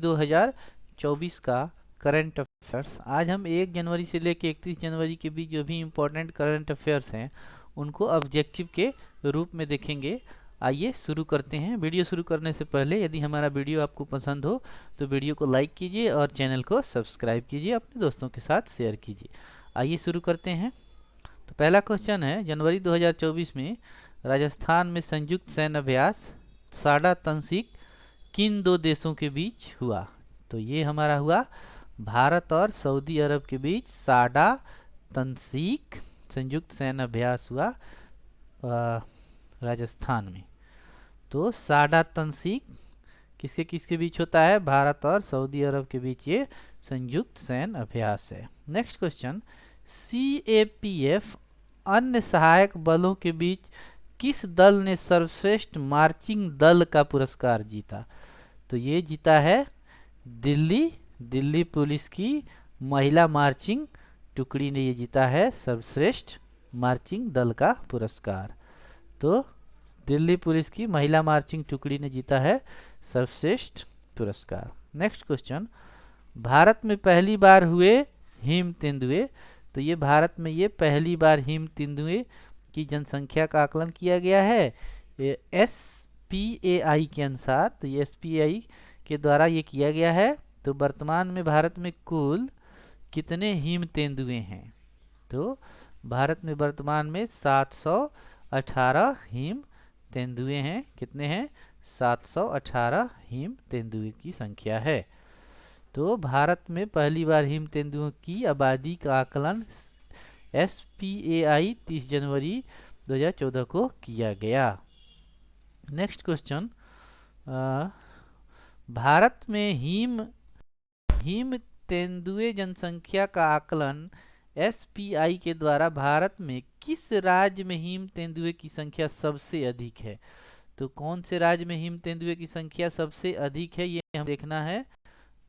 2024 का current affairs. आज हम 1 जनवरी से लेकर 31 जनवरी के बीच जो भी इम्पोर्टेंट करंट अफेयर्स हैं उनको ऑब्जेक्टिव के रूप में देखेंगे। आइए शुरू करते हैं। वीडियो शुरू करने से पहले यदि हमारा वीडियो आपको पसंद हो तो वीडियो को लाइक कीजिए और चैनल को सब्सक्राइब कीजिए, अपने दोस्तों के साथ शेयर कीजिए। आइए शुरू करते हैं। तो पहला क्वेश्चन है, जनवरी 2024 में राजस्थान में संयुक्त सैन्य अभ्यास साडा तंसीक किन दो देशों के बीच हुआ? तो ये हमारा हुआ भारत और सऊदी अरब के बीच साडा तंसीक संयुक्त सैन्य अभ्यास हुआ राजस्थान में। तो साडा तंसीक किसके किसके बीच होता है? भारत और सऊदी अरब के बीच ये संयुक्त सैन्य अभ्यास है। नेक्स्ट क्वेश्चन, CAPF अन्य सहायक बलों के बीच किस दल ने सर्वश्रेष्ठ मार्चिंग दल का पुरस्कार जीता? तो ये जीता है दिल्ली पुलिस की महिला मार्चिंग टुकड़ी ने ये जीता है सर्वश्रेष्ठ मार्चिंग दल का पुरस्कार। तो दिल्ली पुलिस की महिला मार्चिंग टुकड़ी ने जीता है सर्वश्रेष्ठ पुरस्कार। नेक्स्ट क्वेश्चन, भारत में पहली बार हुए हिम तेंदुए। तो ये भारत में ये पहली बार हिम तेंदुए की जनसंख्या का आकलन किया गया है SPAI के अनुसार। तो ये SPAI के द्वारा ये किया गया है। तो वर्तमान में भारत में कुल कितने हिम तेंदुए हैं? तो भारत में वर्तमान में 718 हिम तेंदुए हैं। कितने हैं? 718 हिम तेंदुए की संख्या है। तो भारत में पहली बार हिम तेंदुओं की आबादी का आकलन SPAI 30 जनवरी 2014 को किया गया। नेक्स्ट क्वेश्चन, भारत में हिम तेंदुए जनसंख्या का आकलन SPAI के द्वारा भारत में किस राज्य में हिम तेंदुए की संख्या सबसे अधिक है? तो कौन से राज्य में हिम तेंदुए की संख्या सबसे अधिक है ये हम देखना है।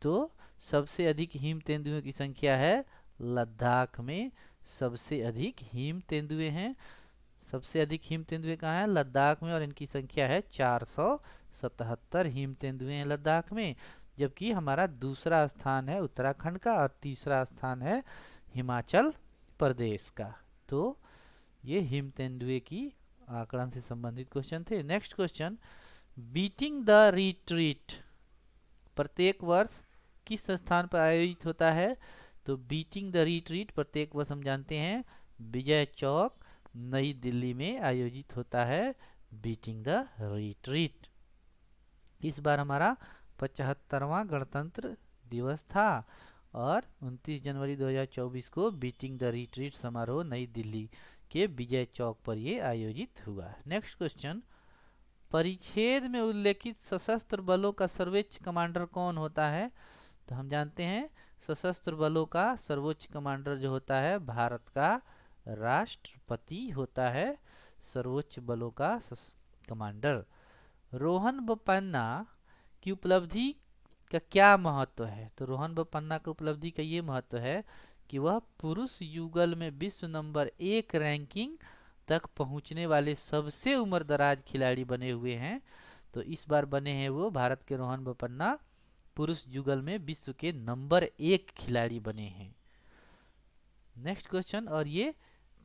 तो सबसे अधिक हिम तेंदुए की संख्या है लद्दाख में। सबसे अधिक हिम तेंदुए हैं। सबसे अधिक हिम तेंदुए कहाँ है? लद्दाख में, और इनकी संख्या है 477 हिम तेंदुए हैं लद्दाख में। जबकि हमारा दूसरा स्थान है उत्तराखंड का और तीसरा स्थान है हिमाचल प्रदेश का। तो ये हिम तेंदुए की आकलन से संबंधित क्वेश्चन थे। Next question, beating the retreat प्रत्येक वर्ष किस स्थान पर आयोजित होता है? तो बीटिंग द रिट्रीट प्रत्येक वर्ष हम जानते हैं विजय चौक नई दिल्ली में आयोजित होता है बीटिंग द रिट्रीट। इस बार हमारा 75वां गणतंत्र दिवस था और 29 जनवरी 2024 को बीटिंग द रिट्रीट समारोह नई दिल्ली के विजय चौक पर ये आयोजित हुआ। नेक्स्ट क्वेश्चन, परिच्छेद में उल्लेखित सशस्त्र बलों का सर्वोच्च कमांडर कौन होता है? तो हम जानते हैं सशस्त्र बलों का सर्वोच्च कमांडर जो होता है भारत का राष्ट्रपति होता है सर्वोच्च बलों का कमांडर। रोहन बोपन्ना की उपलब्धि का क्या महत्व है? तो रोहन बोपन्ना की उपलब्धि का ये महत्व है कि वह पुरुष युगल में विश्व नंबर 1 रैंकिंग तक पहुंचने वाले सबसे उम्रदराज खिलाड़ी बने हुए हैं। तो इस बार बने हैं वो भारत के रोहन बोपन्ना पुरुष युगल में विश्व के नंबर 1 खिलाड़ी बने हैं। नेक्स्ट क्वेश्चन, और ये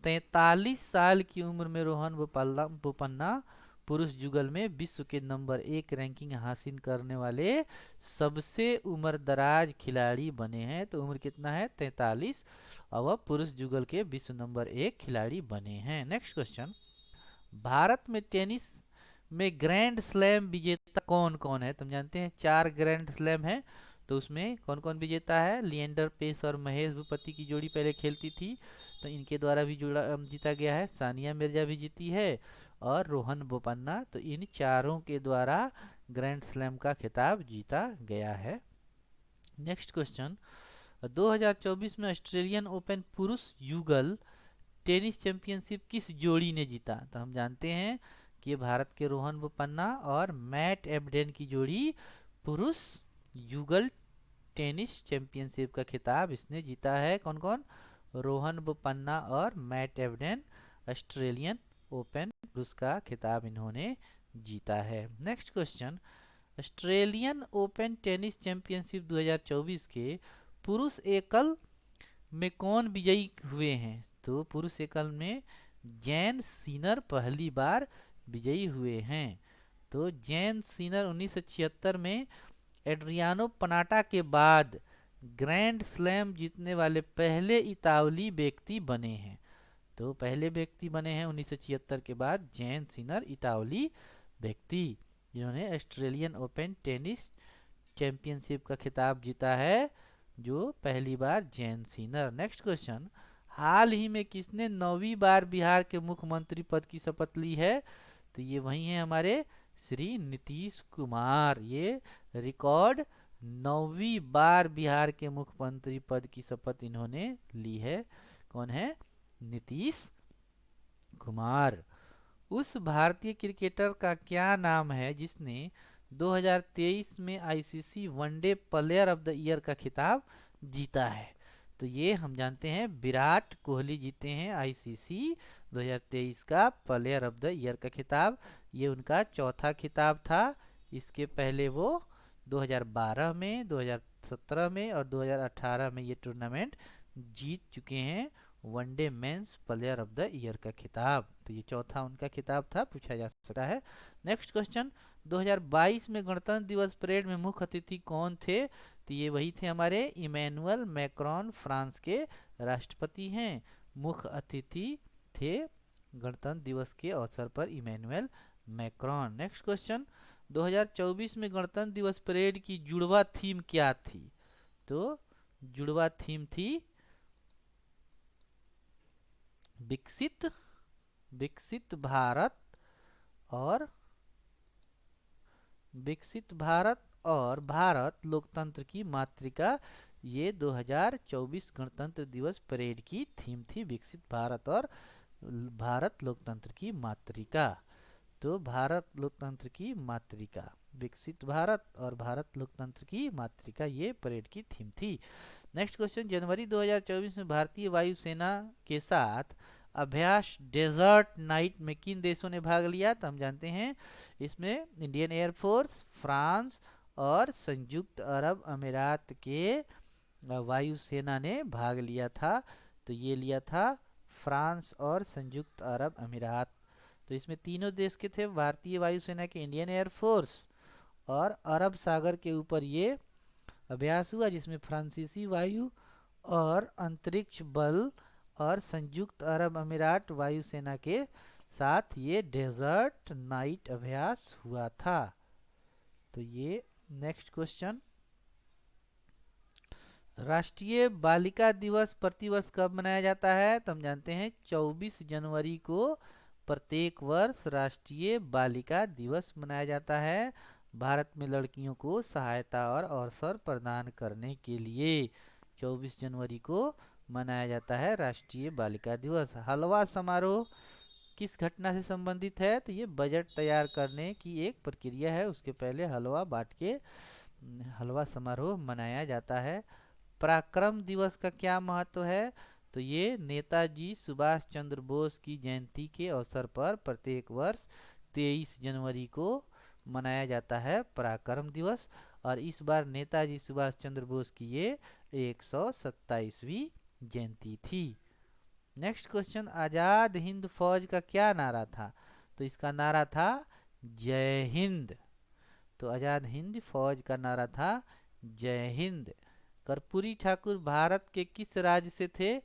43 साल की उम्र में रोहन बोपन्ना पुरुष युगल में विश्व के नंबर 1 रैंकिंग हासिल करने वाले सबसे उम्रदराज खिलाड़ी बने हैं। तो उम्र कितना है? 43, और वह पुरुष युगल के विश्व नंबर 1 खिलाड़ी बने हैं। नेक्स्ट क्वेश्चन, भारत में टेनिस में ग्रैंड स्लैम विजेता कौन कौन है? तुम जानते हैं 4 ग्रैंड स्लैम है। तो उसमें कौन कौन विजेता है? लिएंडर पेस और महेश भूपति की जोड़ी पहले खेलती थी, तो इनके द्वारा भी जीता गया है। सानिया मिर्जा भी जीती है और रोहन बोपन्ना। तो इन चारों के द्वारा ग्रैंड स्लैम का खिताब जीता गया है। नेक्स्ट क्वेश्चन, 2024 में ऑस्ट्रेलियन ओपन पुरुष युगल टेनिस चैंपियनशिप किस जोड़ी ने जीता? तो हम जानते हैं कि ये भारत के रोहन बोपन्ना और मैट एबडेन की जोड़ी पुरुष युगल टेनिस चैंपियनशिप का खिताब इसने जीता है। कौन कौन? रोहन बोपन्ना और मैट एबडेन ऑस्ट्रेलियन ओपन पुरुष का खिताब इन्होंने जीता है। Next question, Australian open tennis championship 2024 के पुरुष एकल में कौन विजयी हुए हैं? तो पुरुष एकल में जैन सीनर पहली बार विजयी हुए हैं। तो जैन सीनर 1976 में एड्रियानो पनाटा के बाद ग्रैंड स्लैम जीतने वाले पहले इतावली व्यक्ति बने हैं। तो पहले व्यक्ति बने हैं 1976 के बाद जैन सीनर इतावली व्यक्ति, जिन्होंने ऑस्ट्रेलियन ओपन टेनिस चैंपियनशिप का खिताब जीता है, जो पहली बार जैन सीनर। नेक्स्ट क्वेश्चन, हाल ही में किसने 9वीं बार बिहार के मुख्यमंत्री पद की शपथ ली है? तो ये वही है हमारे श्री नीतीश कुमार। ये रिकॉर्ड 9वीं बार बिहार के मुख्यमंत्री पद की शपथ इन्होंने ली है। कौन है? नीतीश कुमार। उस भारतीय क्रिकेटर का क्या नाम है जिसने 2023 में ICC one day player of the year का खिताब जीता है? तो ये हम जानते हैं विराट कोहली जीते हैं आईसीसी 2023 का प्लेयर ऑफ द ईयर का खिताब। ये उनका चौथा खिताब था। इसके पहले वो 2012 में, 2017 में और 2018 में ये टूर्नामेंट जीत चुके हैं one day men's player of the year का खिताब। तो ये चौथा उनका खिताब था, पूछा जा सकता है। नेक्स्ट क्वेश्चन, 2022 में गणतंत्र दिवस परेड में मुख्य अतिथि कौन थे? तो ये वही थे हमारे इमैनुअल मैक्रोन, फ्रांस के राष्ट्रपति हैं। मुख्य अतिथि थे गणतंत्र दिवस के अवसर पर इमैनुअल मैक्रोन। नेक्स्ट क्वेश्चन, 2024 में गणतंत्र दिवस परेड की जुड़वा थीम क्या थी? तो जुड़वा थीम थी विकसित भारत और भारत लोकतंत्र की मातृका। ये 2024 गणतंत्र दिवस परेड की थीम थी, विकसित भारत और भारत लोकतंत्र की मातृका। तो भारत लोकतंत्र की मातृका, विकसित भारत और भारत लोकतंत्र की मातृका, ये परेड की थीम थी। नेक्स्ट क्वेश्चन, जनवरी 2024 में भारतीय वायुसेना के साथ अभ्यास डेजर्ट नाइट में किन देशों ने भाग लिया? तो हम जानते हैं इसमें इंडियन एयरफोर्स, फ्रांस और संयुक्त अरब अमीरात के वायुसेना ने भाग लिया था। तो ये लिया था फ्रांस और संयुक्त अरब अमीरात। तो इसमें तीनों देश के थे, भारतीय वायुसेना के, इंडियन एयरफोर्स और अरब सागर के ऊपर ये अभ्यास हुआ, जिसमें फ्रांसीसी वायु और अंतरिक्ष बल और संयुक्त अरब अमीरात वायुसेना के साथ ये डेजर्ट नाइट अभ्यास हुआ था। तो ये नेक्स्ट क्वेश्चन, राष्ट्रीय बालिका दिवस प्रतिवर्ष कब मनाया जाता है? तो हम जानते हैं 24 जनवरी को प्रत्येक वर्ष राष्ट्रीय बालिका दिवस मनाया जाता है। भारत में लड़कियों को सहायता और अवसर प्रदान करने के लिए 24 जनवरी को मनाया जाता है राष्ट्रीय बालिका दिवस। हलवा समारोह किस घटना से संबंधित है? तो ये बजट तैयार करने की एक प्रक्रिया है, उसके पहले हलवा बांट के हलवा समारोह मनाया जाता है। पराक्रम दिवस का क्या महत्व है? तो ये नेताजी सुभाष चंद्र बोस की जयंती के अवसर पर प्रत्येक वर्ष 23 जनवरी को मनाया जाता है पराक्रम दिवस, और इस बार नेताजी सुभाष चंद्र बोस की ये 127वीं जयंती थी। नेक्स्ट क्वेश्चन, आज़ाद हिंद फौज का क्या नारा था? तो इसका नारा था जय हिंद। तो आज़ाद हिंद फौज का नारा था जय हिंद। कर्पूरी ठाकुर भारत के किस राज्य से थे?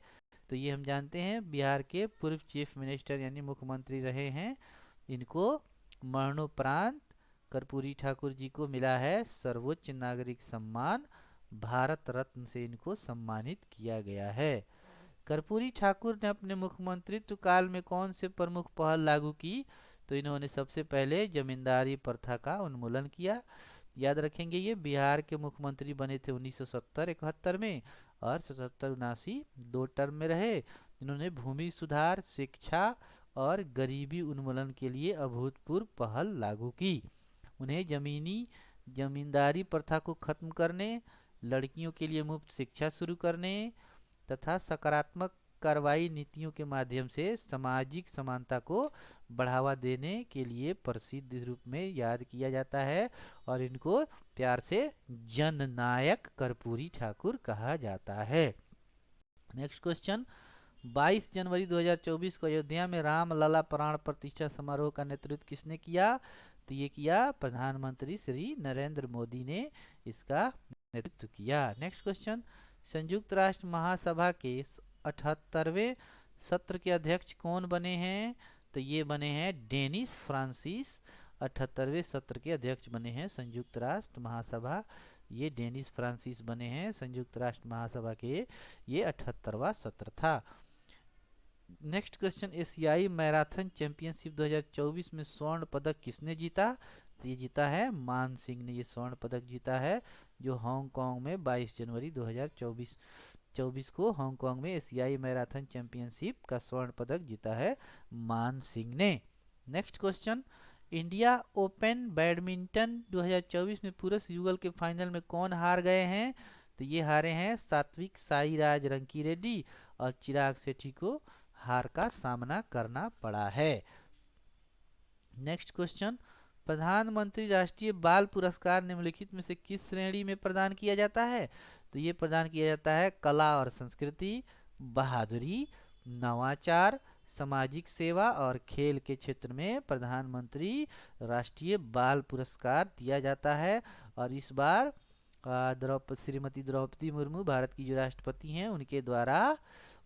तो ये हम जानते हैं बिहार के पूर्व चीफ मिनिस्टर यानी मुख्यमंत्री रहे हैं। इनको मरणोपरांत कर्पूरी ठाकुर जी को मिला है सर्वोच्च नागरिक सम्मान भारत रत्न से, इनको सम्मानित किया गया है। कर्पूरी ठाकुर ने अपने मुख्यमंत्रित्व काल में कौन से प्रमुख पहल लागू की? तो इन्होंने सबसे पहले जमींदारी प्रथा का उन्मूलन किया। याद रखेंगे ये बिहार के मुख्यमंत्री बने थे 1970-71 में और 77-79 दो टर्म में रहे। इन्होंने भूमि सुधार, शिक्षा और गरीबी उन्मूलन के लिए अभूतपूर्व पहल लागू की। उन्हें जमींदारी प्रथा को खत्म करने, लड़कियों के लिए मुफ्त शिक्षा शुरू करने तथा सकारात्मक कार्रवाई नीतियों के माध्यम से सामाजिक समानता को बढ़ावा देने के लिए प्रसिद्ध रूप में याद किया जाता है और इनको प्यार से जननायक कर्पूरी ठाकुर कहा जाता है। नेक्स्ट क्वेश्चन, 22 जनवरी 2024 को अयोध्या में रामलला प्राण प्रतिष्ठा समारोह का नेतृत्व किसने किया? तो ये किया प्रधानमंत्री श्री नरेंद्र मोदी ने इसका नेतृत्व किया। नेक्स्ट क्वेश्चन, संयुक्त राष्ट्र महासभा के 78वें सत्र के अध्यक्ष कौन बने हैं? तो ये बने हैं डेनिस फ्रांसिस। 78वें सत्र के अध्यक्ष बने हैं संयुक्त राष्ट्र महासभा, ये डेनिस फ्रांसिस बने हैं संयुक्त राष्ट्र महासभा के। ये 78वां सत्र था। नेक्स्ट क्वेश्चन, एशियाई मैराथन चैंपियनशिप 2024 में स्वर्ण पदक किसने जीता? तो ये जीता है मान सिंह ने ये स्वर्ण पदक जीता है, जो हांगकांग में 22 जनवरी 2024 को हांगकांग में एशियाई मैराथन चैंपियनशिप का स्वर्ण पदक जीता है मान सिंह ने। Next question, India open badminton 2024 में पुरुष युगल के फाइनल में कौन हार गए हैं? तो ये हारे हैं सात्विक साईराज रंकीरेड्डी और चिराग शेट्टी को हार का सामना करना पड़ा है। नेक्स्ट क्वेश्चन, प्रधानमंत्री राष्ट्रीय बाल पुरस्कार निम्नलिखित में से किस श्रेणी में प्रदान किया जाता है? तो ये प्रदान किया जाता है कला और संस्कृति, बहादुरी, नवाचार, सामाजिक सेवा और खेल के क्षेत्र में प्रधानमंत्री राष्ट्रीय बाल पुरस्कार दिया जाता है। और इस बार श्रीमती द्रौपदी मुर्मू भारत की जो राष्ट्रपति हैं उनके द्वारा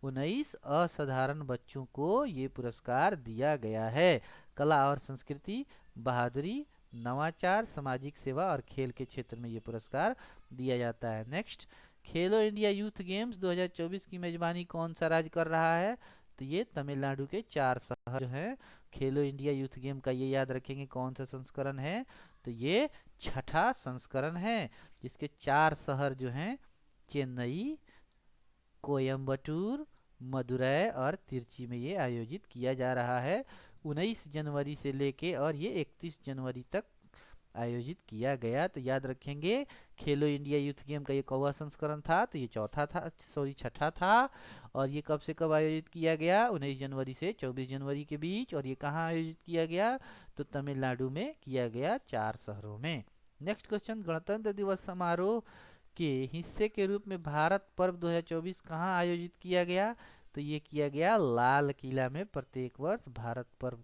19 असाधारण बच्चों को ये पुरस्कार दिया गया है। कला और संस्कृति, बहादुरी, नवाचार, सामाजिक सेवा और खेल के क्षेत्र में ये पुरस्कार दिया जाता है। नेक्स्ट, खेलो इंडिया यूथ गेम्स 2024 की मेजबानी कौन सा राज्य कर रहा है? तो ये तमिलनाडु के 4 शहर जो हैं खेलो इंडिया यूथ गेम का, ये याद रखेंगे कौन सा संस्करण है? तो ये 6ठा संस्करण है, जिसके 4 शहर जो हैं चेन्नई, कोयम्बटूर, मदुरै और तिरची में ये आयोजित किया जा रहा है 19 जनवरी से लेके, और ये 31 जनवरी तक आयोजित किया गया। तो याद रखेंगे खेलो इंडिया यूथ गेम का ये कौवा संस्करण था, तो ये चौथा था, सॉरी 6ठा था। और ये कब से कब आयोजित किया गया? 19 जनवरी से 24 जनवरी के बीच। और ये कहाँ आयोजित किया गया? तो तमिलनाडु में किया गया 4 शहरों में। नेक्स्ट क्वेश्चन, गणतंत्र दिवस समारोह के हिस्से के रूप में भारत पर्व 2024 कहाँ आयोजित किया गया? तो ये किया गया लाल किला में, प्रत्येक वर्ष भारत पर्व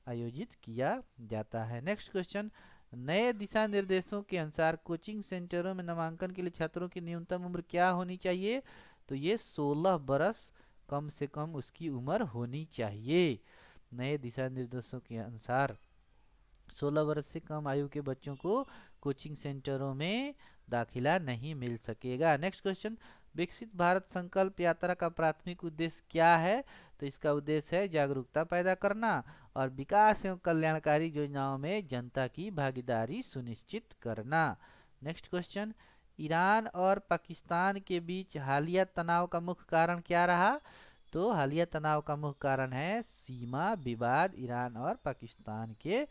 आयोजित किया जाता है। नेक्स्ट क्वेश्चन, नए दिशा निर्देशों के अनुसार कोचिंग सेंटरों में नामांकन के लिए छात्रों की न्यूनतम उम्र क्या होनी चाहिए? तो ये 16 बरस कम से कम उसकी उम्र होनी चाहिए। नए दिशा निर्देशों के अनुसार 16 वर्ष से कम आयु के बच्चों को कोचिंग सेंटरों में दाखिला नहीं मिल सकेगा। नेक्स्ट क्वेश्चन, विकसित भारत संकल्प यात्रा का प्राथमिक उद्देश्य क्या है? तो इसका उद्देश्य है जागरूकता पैदा करना और विकास एवं कल्याणकारी योजनाओं में जनता की भागीदारी सुनिश्चित करना। नेक्स्ट क्वेश्चन, ईरान और पाकिस्तान के बीच हालिया तनाव का मुख्य कारण क्या रहा? तो हालिया तनाव का मुख्य कारण है सीमा विवाद ईरान और पाकिस्तान के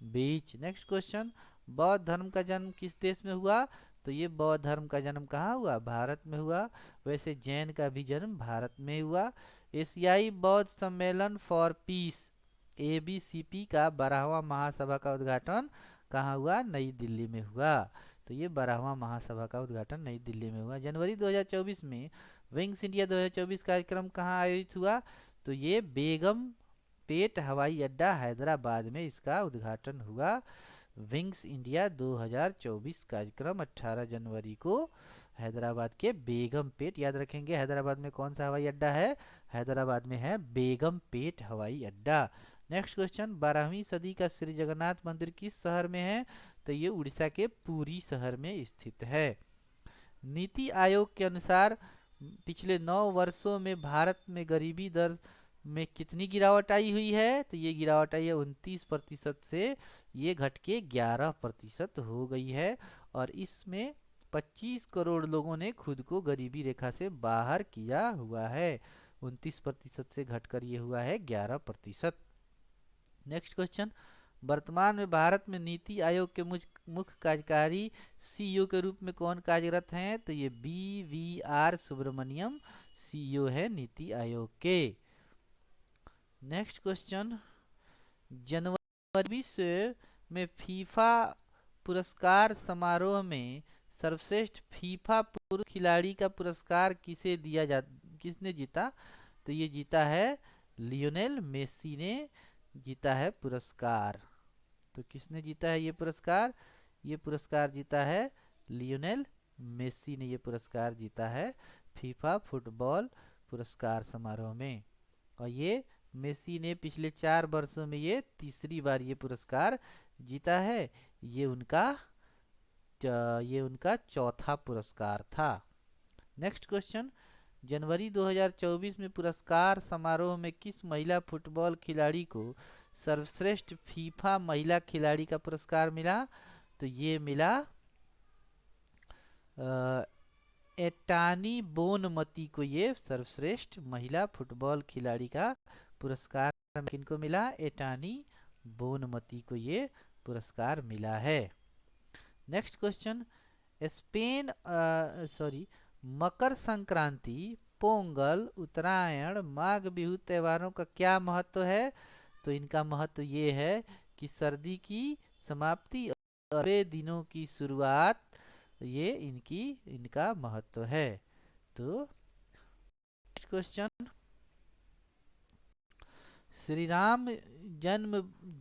बीच। नेक्स्ट क्वेश्चन, बौद्ध धर्म का जन्म किस देश में हुआ? तो ये बौद्ध धर्म का जन्म कहाँ हुआ? भारत में हुआ। वैसे जैन का भी जन्म भारत में हुआ। एशियाई बौद्ध सम्मेलन फॉर पीस ABCP का 12वां महासभा का उद्घाटन कहाँ हुआ? नई दिल्ली में हुआ। तो ये 12वां महासभा का उद्घाटन नई दिल्ली में हुआ। जनवरी 2024 में विंग्स इंडिया 2024 कार्यक्रम कहाँ आयोजित हुआ? तो ये बेगम पेट हवाई अड्डा हैदराबाद में इसका उद्घाटन हुआ। विंग्स इंडिया 2024 कार्यक्रम 18 जनवरी को हैदराबाद के बेगम पेट, याद रखेंगे हैदराबाद में कौन सा हवाई अड्डा है? हैदराबाद में है बेगम पेट हवाई अड्डा। नेक्स्ट क्वेश्चन, 12वीं सदी का श्री जगन्नाथ मंदिर किस शहर में है? तो ये उड़ीसा के पुरी शहर में स्थित है। नीति आयोग के अनुसार पिछले 9 वर्षों में भारत में गरीबी दर में कितनी गिरावट आई हुई है? तो ये गिरावट आई है 29% से, ये घट के 11% हो गई है। और इसमें 25 करोड़ लोगों ने खुद को गरीबी रेखा से बाहर किया हुआ है। 29% से घटकर ये हुआ है 11%। नेक्स्ट क्वेश्चन, वर्तमान में भारत में नीति आयोग के मुख्य कार्यकारी सीईओ के रूप में कौन कार्यरत हैं? तो ये BVR सुब्रमण्यम सीईओ है नीति आयोग के। नेक्स्ट क्वेश्चन, जनवरी 20 में फीफा पुरस्कार समारोह में सर्वश्रेष्ठ फीफा पुरुष खिलाड़ी का पुरस्कार किसने जीता? तो ये जीता है लियोनेल मेसी ने जीता है पुरस्कार। तो किसने जीता है ये पुरस्कार? ये पुरस्कार जीता है लियोनेल मेसी ने ये पुरस्कार जीता है फीफा फुटबॉल पुरस्कार समारोह में। और ये मेसी ने पिछले 4 वर्षों में ये तीसरी बार ये पुरस्कार जीता है। ये उनका चौथा पुरस्कार था। नेक्स्ट क्वेश्चन, जनवरी 2024 में पुरस्कार समारोह में किस महिला फुटबॉल खिलाड़ी को सर्वश्रेष्ठ फीफा महिला खिलाड़ी का पुरस्कार मिला? तो ये मिला एटानी बोनमती को ये सर्वश्रेष्ठ महिला फुटबॉल खिलाड़ी का पुरस्कार किनको मिला? एटानी बोनमती को ये पुरस्कार मिला है। नेक्स्ट क्वेश्चन, मकर संक्रांति, पोंगल, उत्तरायण, माघ बिहू त्योहारों का क्या महत्व है? तो इनका महत्व ये है कि सर्दी की समाप्ति और नए दिनों की शुरुआत, ये इनका महत्व है। तो नेक्स्ट क्वेश्चन, श्री राम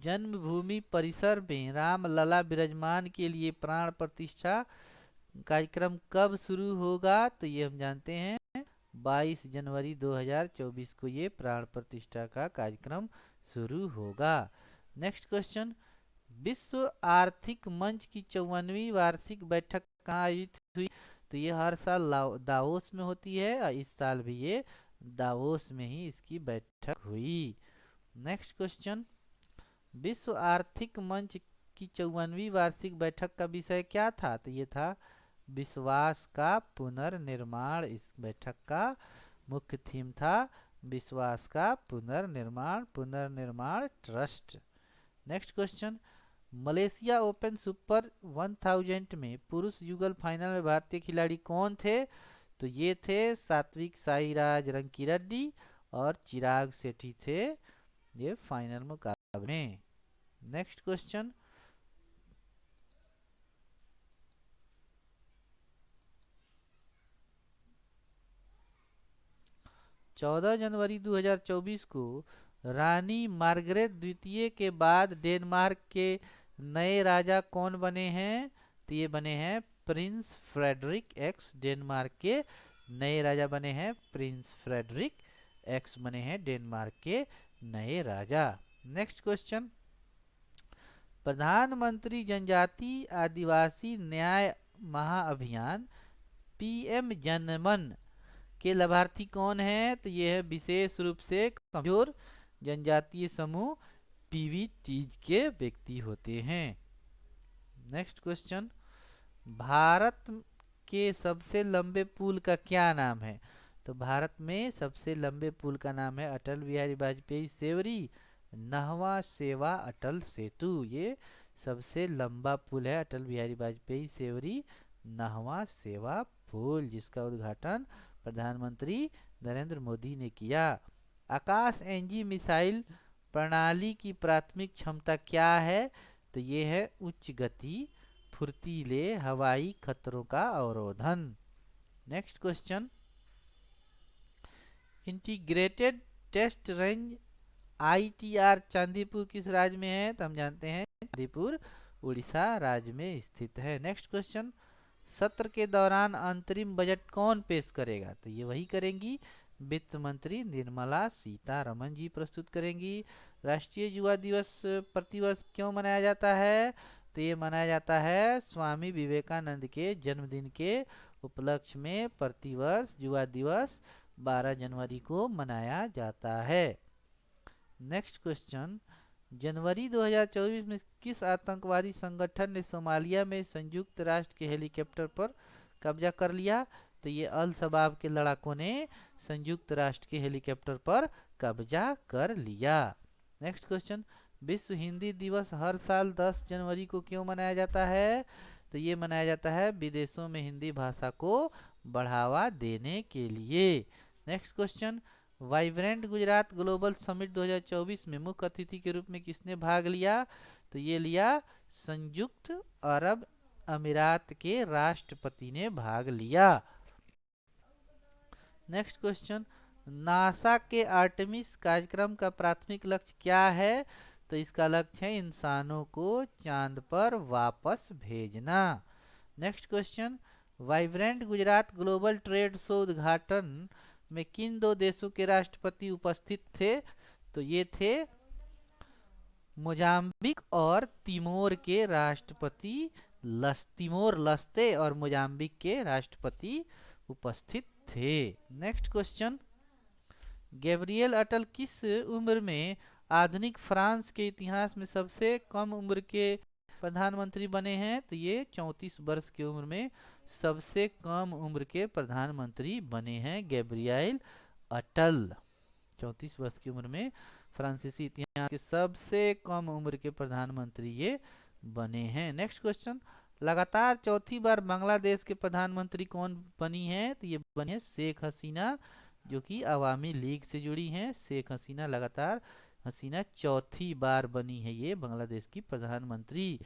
जन्मभूमि परिसर में रामलला विराजमान के लिए प्राण प्रतिष्ठा कार्यक्रम कब शुरू होगा? तो ये हम जानते हैं 22 जनवरी 2024 को ये प्राण प्रतिष्ठा का कार्यक्रम शुरू होगा। नेक्स्ट क्वेश्चन, विश्व आर्थिक मंच की 54वीं वार्षिक बैठक कहाँ आयोजित हुई? तो ये हर साल दावोस में होती है और इस साल भी ये दावोस में ही इसकी बैठक हुई। नेक्स्ट क्वेश्चन, विश्व आर्थिक मंच की 54वीं वार्षिक बैठक का विषय क्या था? तो ये था विश्वास का पुनर्निर्माण। इस बैठक का मुख्य थीम था विश्वास का पुनर्निर्माण trust. Next question, Malaysia open super 1000 में पुरुष युगल फाइनल में भारतीय खिलाड़ी कौन थे? तो ये थे सात्विक साईराज रंकीरेड्डी और चिराग शेट्टी थे ये फाइनल मुकाबले में। नेक्स्ट क्वेश्चन, 14 जनवरी 2024 को रानी मार्गरेट द्वितीय के बाद डेनमार्क के नए राजा कौन बने हैं? तो ये बने हैं प्रिंस फ्रेडरिक एक्स। डेनमार्क के नए राजा बने हैं प्रिंस फ्रेडरिक एक्स बने हैं डेनमार्क के नए राजा। नेक्स्ट क्वेश्चन, प्रधानमंत्री जनजाति आदिवासी न्याय महाअभियान PM जनमन के लाभार्थी कौन है? तो ये है विशेष रूप से कमजोर जनजातीय समूह PVT के व्यक्ति होते हैं। नेक्स्ट क्वेश्चन, भारत के सबसे लंबे पुल का क्या नाम है? तो भारत में सबसे लंबे पुल का नाम है अटल बिहारी वाजपेयी सेवरी नहवा सेवा अटल सेतु। ये सबसे लंबा पुल है अटल बिहारी वाजपेयी सेवरी नहवा सेवा पुल, जिसका उद्घाटन प्रधानमंत्री नरेंद्र मोदी ने किया। आकाश एनजी मिसाइल प्रणाली की प्राथमिक क्षमता क्या है? तो ये है उच्च गति, फुर्तीले हवाई खतरों का अवरोधन। Next question, integrated test range ITR Chandipur किस राज्य में है? तो हम जानते हैं चांदीपुर उड़ीसा राज्य में स्थित है। नेक्स्ट क्वेश्चन, सत्र के दौरान अंतरिम बजट कौन पेश करेगा? तो ये वही करेंगी वित्त मंत्री निर्मला सीतारमण जी प्रस्तुत करेंगी। राष्ट्रीय युवा दिवस प्रतिवर्ष क्यों मनाया जाता है? तो ये मनाया जाता है स्वामी विवेकानंद के जन्मदिन के उपलक्ष्य में प्रतिवर्ष युवा दिवस 12 जनवरी को मनाया जाता है। नेक्स्ट क्वेश्चन, जनवरी 2024 में किस आतंकवादी संगठन ने सोमालिया में संयुक्त राष्ट्र के हेलीकॉप्टर पर कब्जा कर लिया? तो ये अल शबाब के लड़ाकों ने संयुक्त राष्ट्र के हेलीकॉप्टर पर कब्जा कर लिया। नेक्स्ट क्वेश्चन, विश्व हिंदी दिवस हर साल 10 जनवरी को क्यों मनाया जाता है? तो ये मनाया जाता है विदेशों में हिंदी भाषा को बढ़ावा देने के लिए। Next question, vibrant Gujarat global summit 2024 में मुख्य अतिथि के रूप में किसने भाग लिया? तो ये लिया संयुक्त अरब अमीरात के राष्ट्रपति ने भाग लिया। नेक्स्ट क्वेश्चन, नासा के आर्टेमिस कार्यक्रम का प्राथमिक लक्ष्य क्या है? तो इसका लक्ष्य है इंसानों को चांद पर वापस भेजना। Next question, vibrant Gujarat global trade show उद्घाटन में किन दो देशों के राष्ट्रपति उपस्थित थे? तो ये थे मोजाम्बिक और तिमोर के राष्ट्रपति तिमोर लस्ते और मोजाम्बिक के राष्ट्रपति उपस्थित थे। नेक्स्ट क्वेश्चन, गैब्रियल अटल किस उम्र में आधुनिक फ्रांस के इतिहास में सबसे कम उम्र के प्रधानमंत्री बने हैं? तो ये 34 वर्ष की उम्र में सबसे कम उम्र के प्रधानमंत्री बने हैं गैब्रियल अटल। 34 वर्ष की उम्र में फ्रांसीसी इतिहास के सबसे कम उम्र के प्रधानमंत्री ये बने हैं। नेक्स्ट क्वेश्चन, लगातार चौथी बार बांग्लादेश के प्रधानमंत्री कौन बनी है? तो ये बनी है शेख हसीना, जो कि अवामी लीग से जुड़ी हैं। शेख हसीना लगातार हसीना चौथी बार बनी है ये बांग्लादेश की प्रधानमंत्री।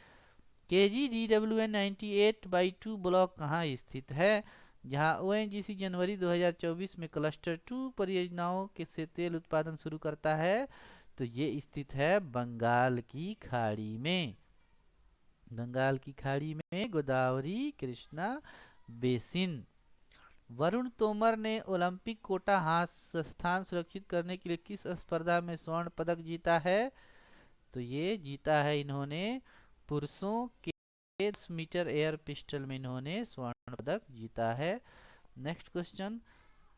KGDWN 98/2 ब्लॉक कहाँ स्थित है? जहां ONGC जनवरी 2024 में क्लस्टर 2 परियोजनाओं के से तेल उत्पादन शुरू करता है। तो ये स्थित है बंगाल की खाड़ी में। बंगाल की खाड़ी में गोदावरी कृष्णा बेसिन। वरुण तोमर ने ओलंपिक कोटा हाथ स्थान सुरक्षित करने के लिए किस स्पर्धा में स्वर्ण पदक जीता है? तो ये जीता है इन्होंने पुरुषों के 10 मीटर एयर पिस्टल में इन्होंने स्वर्ण पदक जीता है। नेक्स्ट क्वेश्चन,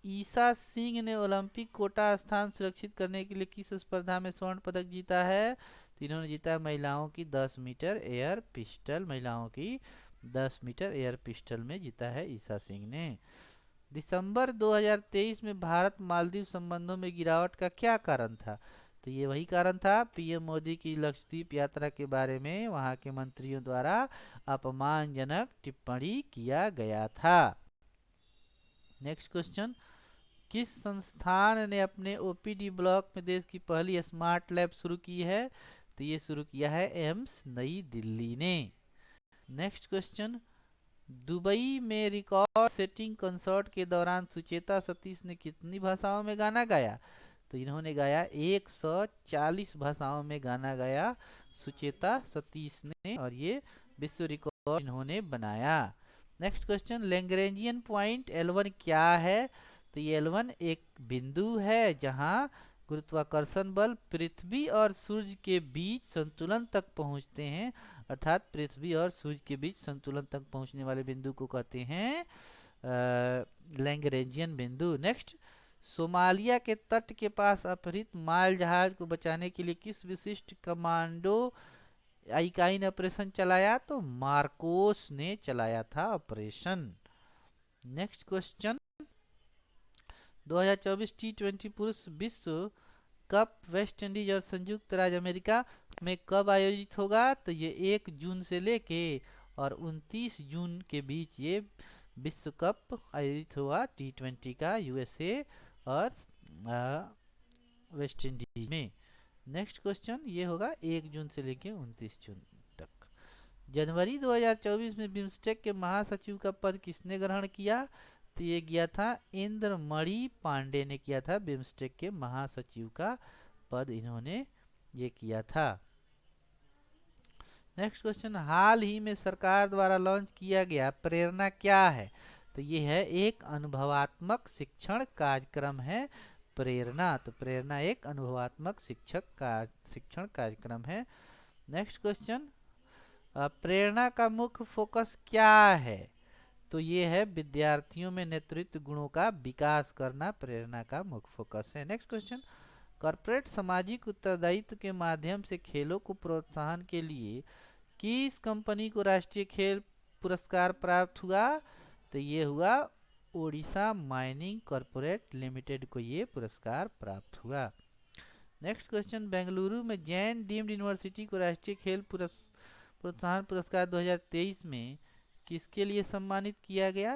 ईसा सिंह ने ओलंपिक कोटा स्थान सुरक्षित करने के लिए किस स्पर्धा में स्वर्ण पदक जीता है? तो इन्होंने जीता महिलाओं की 10 मीटर एयर पिस्टल, महिलाओं की 10 मीटर एयर पिस्टल में जीता है ईसा सिंह ने। दिसंबर 2023 में भारत मालदीव संबंधों में गिरावट का क्या कारण था? तो ये वही कारण था, पीएम मोदी की लक्षद्वीप यात्रा के बारे में वहां के मंत्रियों द्वारा अपमानजनक टिप्पणी किया गया था। नेक्स्ट क्वेश्चन, किस संस्थान ने अपने OPD ब्लॉक में देश की पहली स्मार्ट लैब शुरू की है? तो ये शुरू किया है एम्स नई दिल्ली ने। नेक्स्ट क्वेश्चन, दुबई में रिकॉर्ड सेटिंग कंसर्ट के दौरान सुचेता सतीश ने कितनी भाषाओं में गाना गाया? तो इन्होंने गाया 140 भाषाओं में गाना गाया सुचेता सतीश ने, और ये विश्व रिकॉर्ड इन्होंने बनाया। Next question, Lagrangian point L1 क्या है? तो ये L1 एक बिंदु है जहां गुरुत्वाकर्षण बल पृथ्वी और सूर्य के बीच संतुलन तक पहुंचते हैं, अर्थात पृथ्वी और सूर्य के बीच संतुलन तक पहुंचने वाले बिंदु को कहते हैं लैग्रेंजियन बिंदु। नेक्स्ट, सोमालिया के तट के पास अपहृत माल जहाज को बचाने के लिए किस विशिष्ट कमांडो इकाई ने ऑपरेशन चलाया? तो मार्कोस ने चलाया था ऑपरेशन। नेक्स्ट क्वेश्चन, 2024 T20 पुरुष विश्व कप वेस्ट इंडीज और संयुक्त राज्य अमेरिका में कब आयोजित होगा? तो ये 1 जून से लेके और 29 जून के बीच ये विश्व कप आयोजित हुआ T20 का USA और वेस्ट इंडीज में। नेक्स्ट क्वेश्चन, ये होगा 1 जून से लेके 29 जून तक। जनवरी 2024 में बिम्स्टेक के महासचिव का पद किसने ग्रहण किया? तो ये किया था इंद्रमणि पांडे ने किया था बिम्स्टेक के महासचिव का पद इन्होंने ये किया था। नेक्स्ट क्वेश्चन, हाल ही में सरकार द्वारा लॉन्च किया गया प्रेरणा क्या है? तो ये है एक अनुभवात्मक शिक्षण कार्यक्रम है प्रेरणा। तो प्रेरणा एक अनुभवात्मक शिक्षण कार्यक्रम है। नेक्स्ट क्वेश्चन, प्रेरणा का मुख्य फोकस क्या है? तो ये है विद्यार्थियों में नेतृत्व गुणों का विकास करना प्रेरणा का मुख्य फोकस है। नेक्स्ट क्वेश्चन, कॉर्पोरेट सामाजिक उत्तरदायित्व के माध्यम से खेलों को प्रोत्साहन के लिए किस कंपनी को राष्ट्रीय खेल पुरस्कार प्राप्त हुआ? तो ये हुआ ओडिशा माइनिंग कॉर्पोरेट लिमिटेड को ये पुरस्कार प्राप्त हुआ। नेक्स्ट क्वेश्चन, बेंगलुरु में जैन डीम्ड यूनिवर्सिटी को राष्ट्रीय खेल प्रोत्साहन पुरस्कार 2023 में किसके लिए सम्मानित किया गया?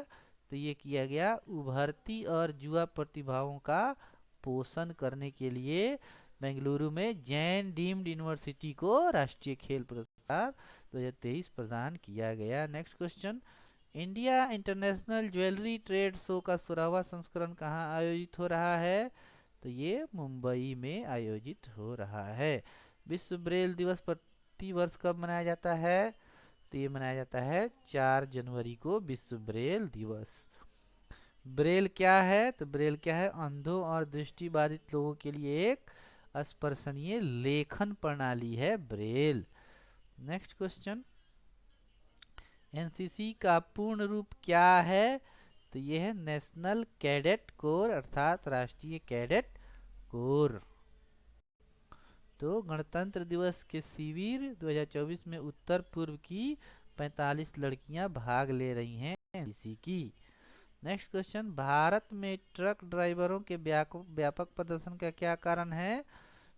तो ये किया गया उभरती और युवा प्रतिभाओं का पोषण करने के लिए बेंगलुरु में जैन डीम्ड यूनिवर्सिटी को राष्ट्रीय खेल पुरस्कार 2023 प्रदान किया गया। Next question, India international jewellery trade show का 16वां संस्करण कहाँ आयोजित हो रहा है? तो ये मुंबई में आयोजित हो रहा है। विश्व ब्रेल दिवस प्रति वर्ष कब मनाया जाता है? तो ये मनाया जाता है 4 जनवरी को, विश्व ब्रेल दिवस। ब्रेल क्या है? तो ब्रेल क्या है? अंधों और दृष्टिबाधित लोगों के लिए एक स्पर्शनीय लेखन प्रणाली है ब्रेल। नेक्स्ट क्वेश्चन, एनसीसी का पूर्ण रूप क्या है? तो ये है नेशनल कैडेट कोर, अर्थात राष्ट्रीय कैडेट कोर। तो गणतंत्र दिवस के शिविर 2024 में उत्तर पूर्व की 45 लड़कियां भाग ले रही हैं एनसीसी की। नेक्स्ट क्वेश्चन, भारत में ट्रक ड्राइवरों के व्यापक प्रदर्शन का क्या कारण है?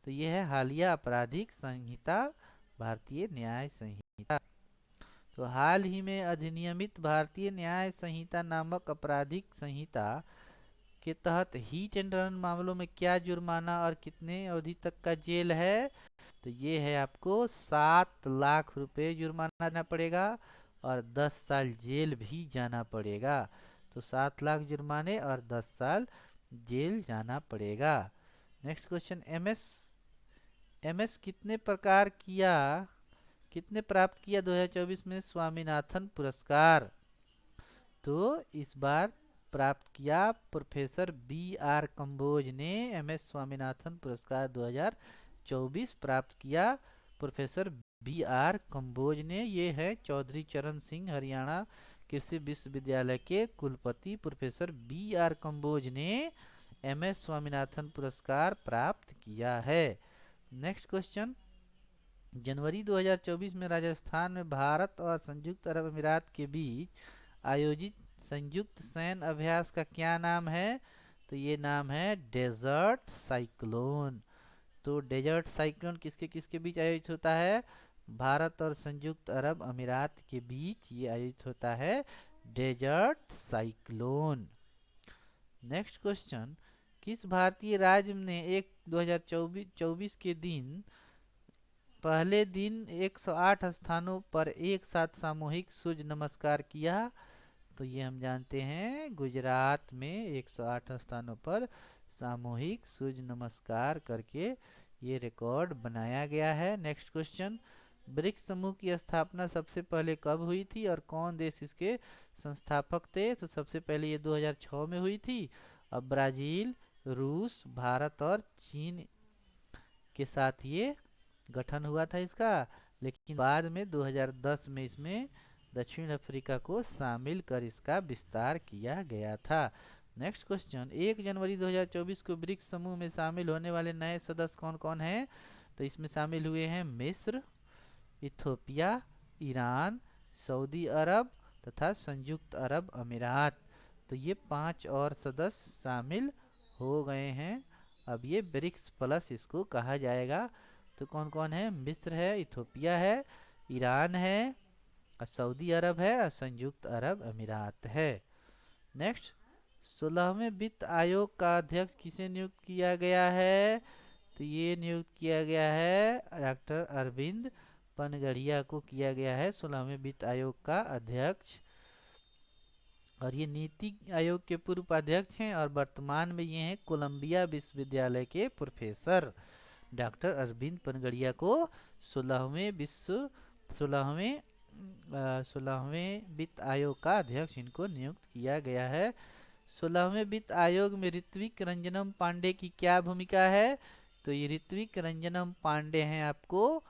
तो यह है हालिया आपराधिक संहिता, भारतीय न्याय संहिता। तो हाल ही में अधिनियमित भारतीय न्याय संहिता नामक आपराधिक संहिता के तहत हिट एंड रन मामलों में क्या जुर्माना और कितने अवधि तक का जेल है? तो ये है आपको 7 लाख रुपए जुर्माना देना पड़ेगा और 10 साल जेल भी जाना पड़ेगा। तो 7 लाख जुर्माने और 10 साल जेल जाना पड़ेगा। नेक्स्ट क्वेश्चन, एमएस कितने प्राप्त किया 2024 में स्वामीनाथन पुरस्कार? तो इस बार प्राप्त किया प्रोफेसर बी आर कंबोज ने एमएस स्वामीनाथन पुरस्कार 2024 प्राप्त किया। प्रोफेसर बी आर कंबोज ने, ये है चौधरी चरण सिंह हरियाणा कृषि विश्वविद्यालय के कुलपति प्रोफेसर बी आर कंबोज ने एमएस स्वामीनाथन पुरस्कार प्राप्त किया है। नेक्स्ट क्वेश्चन, जनवरी 2024 में राजस्थान में भारत और संयुक्त अरब अमीरात के बीच आयोजित संयुक्त सैन्य अभ्यास का क्या नाम है? तो ये नाम है डेजर्ट साइक्लोन। तो डेजर्ट साइक्लोन किसके किसके बीच आयोजित होता है? भारत और संयुक्त अरब अमीरात के बीच ये आयोजित होता है डेजर्ट साइक्लोन। नेक्स्ट क्वेश्चन, किस भारतीय राज्य ने 2024 के दिन पहले दिन 108 स्थानों पर एक साथ सामूहिक सूर्य नमस्कार किया? तो ये हम जानते हैं गुजरात में 108 स्थानों पर सामूहिक सूर्य नमस्कार करके ये रिकॉर्ड बनाया गया है। नेक्स्ट क्वेश्चन, ब्रिक्स समूह की स्थापना सबसे पहले कब हुई थी और कौन देश इसके संस्थापक थे? तो सबसे पहले ये 2006 में हुई थी। अब ब्राजील, रूस, भारत और चीन के साथ ये गठन हुआ था इसका, लेकिन बाद में 2010 में इसमें दक्षिण अफ्रीका को शामिल कर इसका विस्तार किया गया था। नेक्स्ट क्वेश्चन, 1 जनवरी 2024 को ब्रिक्स समूह में शामिल होने वाले नए सदस्य कौन कौन हैं? तो इसमें शामिल हुए हैं मिस्र, इथोपिया, ईरान, सऊदी अरब तथा संयुक्त अरब अमीरात। तो ये 5 और सदस्य शामिल हो गए हैं। अब ये ब्रिक्स प्लस इसको कहा जाएगा। तो कौन कौन है? मिस्र है, इथोपिया है, ईरान है, सऊदी अरब है और संयुक्त अरब अमीरात है। नेक्स्ट, 16वें वित्त आयोग का अध्यक्ष किसे नियुक्त किया गया है? तो ये नियुक्त किया गया है डॉक्टर अरविंद पनगड़िया को किया गया है 16वें वित्त आयोग का अध्यक्ष। और ये नीति आयोग के पूर्व उपाध्यक्ष हैं और वर्तमान में ये हैं कोलंबिया विश्वविद्यालय के प्रोफेसर। डॉक्टर अरविंद पनगड़िया को 16वें वित्त आयोग का अध्यक्ष इनको नियुक्त किया गया है। 16वें वित्त आयोग में ऋत्विक रंजनम पांडे की क्या भूमिका है? तो ये ऋत्विक रंजनम पांडे हैं आपको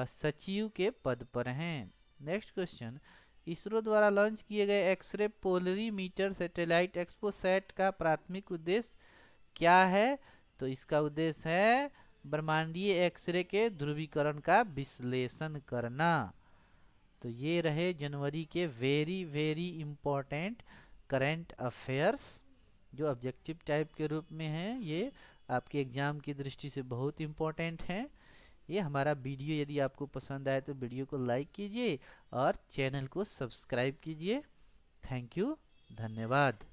सचिव के पद पर हैं। नेक्स्ट क्वेश्चन, इसरो द्वारा लॉन्च किए गए एक्सरे पोलरीमीटर सैटेलाइट एक्सपोसैट का प्राथमिक उद्देश्य क्या है? तो इसका उद्देश्य है ब्रह्मांडीय एक्सरे के ध्रुवीकरण का विश्लेषण करना। तो ये रहे जनवरी के very very important current affairs जो ऑब्जेक्टिव टाइप के रूप में हैं। ये आपके एग्ज़ाम की दृष्टि से बहुत इम्पोर्टेंट हैं। ये हमारा वीडियो यदि आपको पसंद आए तो वीडियो को लाइक कीजिए और चैनल को सब्सक्राइब कीजिए। थैंक यू, धन्यवाद।